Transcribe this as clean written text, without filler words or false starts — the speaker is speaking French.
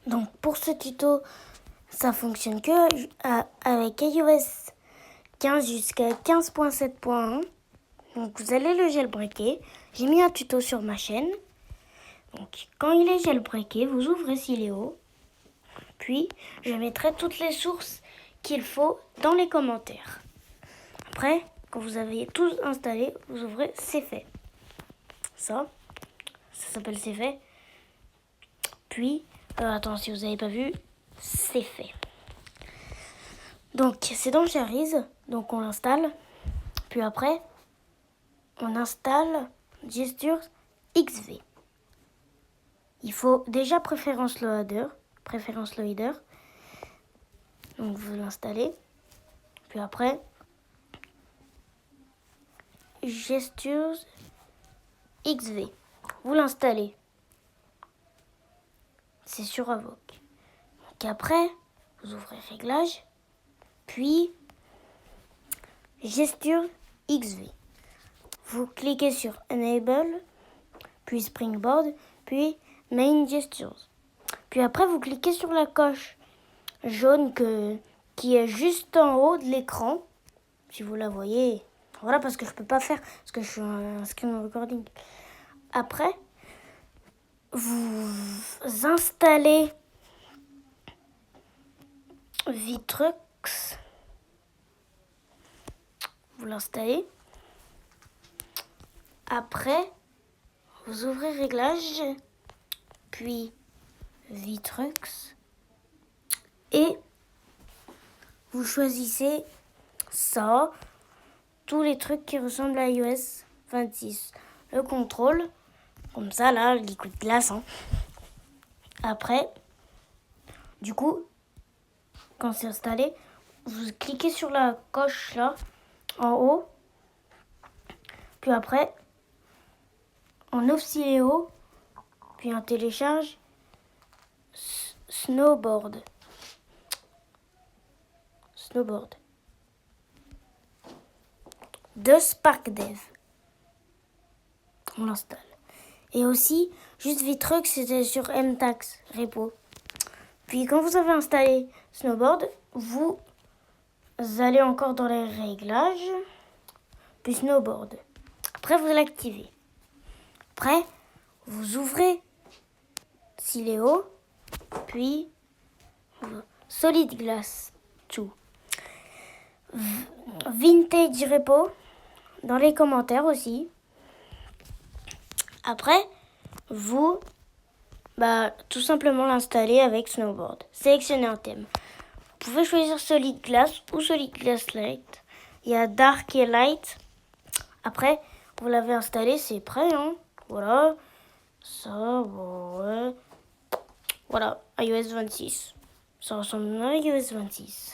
Donc pour ce tuto, ça fonctionne que avec iOS 15 jusqu'à 15.7.1. Donc vous allez le jailbreaker. J'ai mis un tuto sur ma chaîne. Donc quand il est jailbreaké, vous ouvrez Sileo. Puis je mettrai toutes les sources qu'il faut dans les commentaires. Après, quand vous avez tout installé, vous ouvrez C'est fait. Ça s'appelle C'est fait. Puis, attends, si vous n'avez pas vu, C'est fait. Donc c'est dans Shariz, donc on l'installe. Puis après, on installe Gestures XV. Il faut déjà préférence loader. Donc vous l'installez. Puis après, Gestures XV. Vous l'installez. C'est sur Avoc. Donc après, vous ouvrez Réglages. Puis, Gestures XV. Vous cliquez sur Enable, puis Springboard, puis Main Gestures. Puis après, vous cliquez sur la coche jaune qui est juste en haut de l'écran. Si vous la voyez. Voilà, parce que je peux pas faire, parce que je suis en screen recording. Après, vous installez Vitrux. Vous l'installez. Après, vous ouvrez Réglages, puis Vitrux, et vous choisissez ça, tous les trucs qui ressemblent à iOS 26. Le contrôle, comme ça là, le liquide glace. Après, du coup, quand c'est installé, vous cliquez sur la coche là, en haut. Puis après, on ouvre Sileo, puis on télécharge Snowboard. De SparkDev. On l'installe. Et aussi, juste Vitrux, c'était sur Mtax repo. Puis quand vous avez installé Snowboard, vous allez encore dans les réglages, puis Snowboard. Après, vous l'activez. Après, vous ouvrez Sileo, puis Solid Glass 2. Vintage Repo, dans les commentaires aussi. Après, vous, tout simplement l'installer avec Snowboard. Sélectionnez un thème. Vous pouvez choisir Solid Glass ou Solid Glass Light. Il y a Dark et Light. Après, vous l'avez installé, c'est prêt. Voilà. Ça, ouais. Voilà, iOS 26. Ça ressemble à iOS 26.